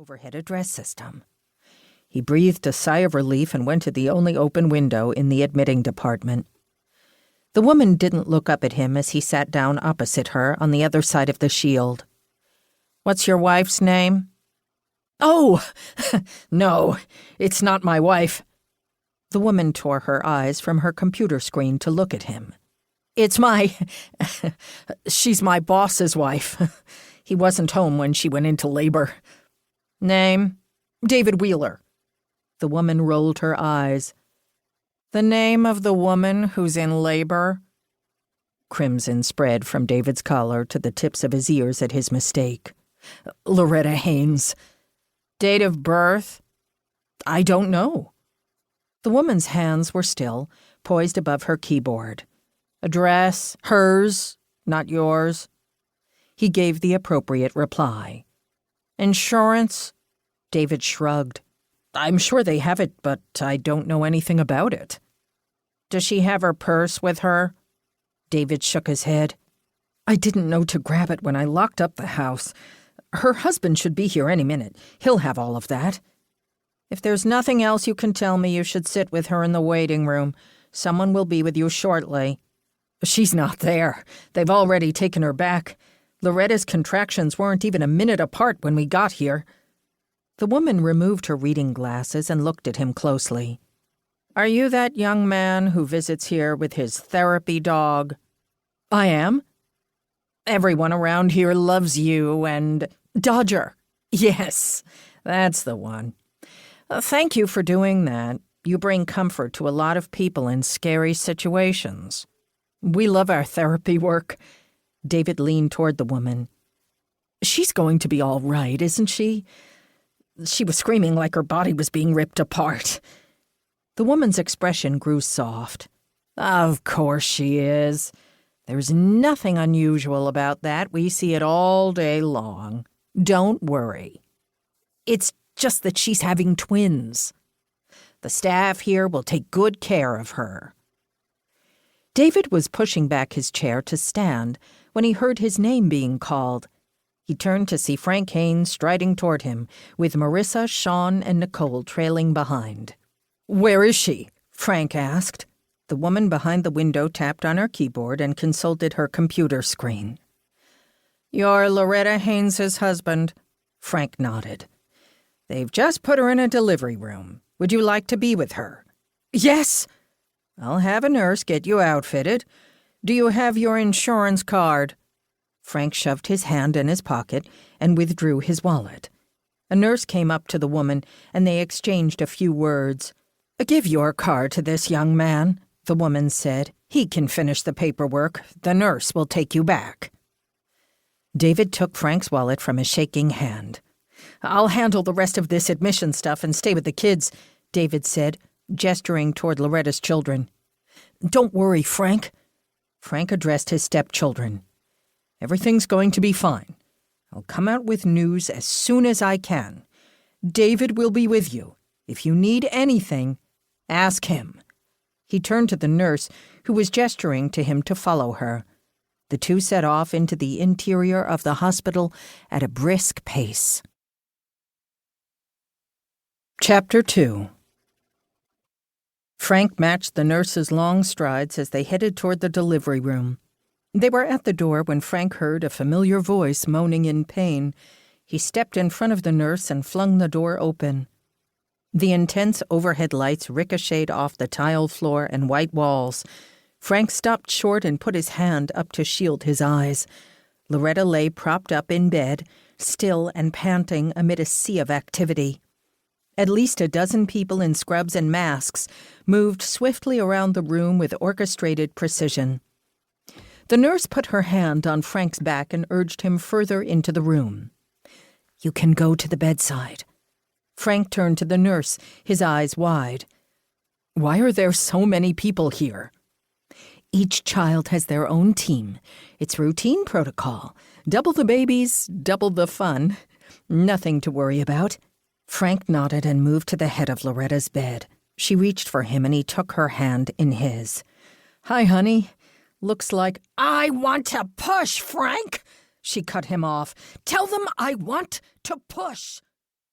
overhead address system. He breathed a sigh of relief and went to the only open window in the admitting department. The woman didn't look up at him as he sat down opposite her on the other side of the shield. "What's your wife's name?" "Oh, no, it's not my wife." The woman tore her eyes from her computer screen to look at him. "It's she's my boss's wife. He wasn't home when she went into labor." "Name?" "David Wheeler." The woman rolled her eyes. "The name of the woman who's in labor?" Crimson spread from David's collar to the tips of his ears at his mistake. "Loretta Haynes." "Date of birth?" "I don't know." The woman's hands were still, poised above her keyboard. "Address? Hers, not yours?" He gave the appropriate reply. "Insurance?" David shrugged. "I'm sure they have it, but I don't know anything about it." "Does she have her purse with her?" David shook his head. "I didn't know to grab it when I locked up the house. Her husband should be here any minute. He'll have all of that." "If there's nothing else you can tell me, you should sit with her in the waiting room. Someone will be with you shortly." "She's not there. They've already taken her back. Loretta's contractions weren't even a minute apart when we got here." The woman removed her reading glasses and looked at him closely. "Are you that young man who visits here with his therapy dog?" "I am." "Everyone around here loves you and—" "Dodger." "Yes, that's the one. Thank you for doing that. You bring comfort to a lot of people in scary situations." "We love our therapy work." David leaned toward the woman. "She's going to be all right, isn't she? She was screaming like her body was being ripped apart." The woman's expression grew soft. "Of course she is. There's nothing unusual about that. We see it all day long. Don't worry. It's just that she's having twins. The staff here will take good care of her." David was pushing back his chair to stand when he heard his name being called. He turned to see Frank Haynes striding toward him, with Marissa, Sean, and Nicole trailing behind. "Where is she?" Frank asked. The woman behind the window tapped on her keyboard and consulted her computer screen. "You're Loretta Haynes' husband." Frank nodded. "They've just put her in a delivery room. Would you like to be with her?" "Yes." "I'll have a nurse get you outfitted. Do you have your insurance card?" Frank shoved his hand in his pocket and withdrew his wallet. A nurse came up to the woman, and they exchanged a few words. "Give your card to this young man," the woman said. "He can finish the paperwork. The nurse will take you back." David took Frank's wallet from his shaking hand. "I'll handle the rest of this admission stuff and stay with the kids," David said, gesturing toward Loretta's children. "Don't worry, Frank." Frank addressed his stepchildren. "Everything's going to be fine. I'll come out with news as soon as I can. David will be with you. If you need anything, ask him." He turned to the nurse, who was gesturing to him to follow her. The two set off into the interior of the hospital at a brisk pace. Chapter 2. Frank matched the nurse's long strides as they headed toward the delivery room. They were at the door when Frank heard a familiar voice moaning in pain. He stepped in front of the nurse and flung the door open. The intense overhead lights ricocheted off the tile floor and white walls. Frank stopped short and put his hand up to shield his eyes. Loretta lay propped up in bed, still and panting amid a sea of activity. At least a dozen people in scrubs and masks moved swiftly around the room with orchestrated precision. The nurse put her hand on Frank's back and urged him further into the room. "You can go to the bedside." Frank turned to the nurse, his eyes wide. "Why are there so many people here?" "Each child has their own team. It's routine protocol. Double the babies, double the fun. Nothing to worry about." Frank nodded and moved to the head of Loretta's bed. She reached for him and he took her hand in his. "Hi, honey. Looks like—" "I want to push, Frank!" She cut him off. "Tell them I want to push."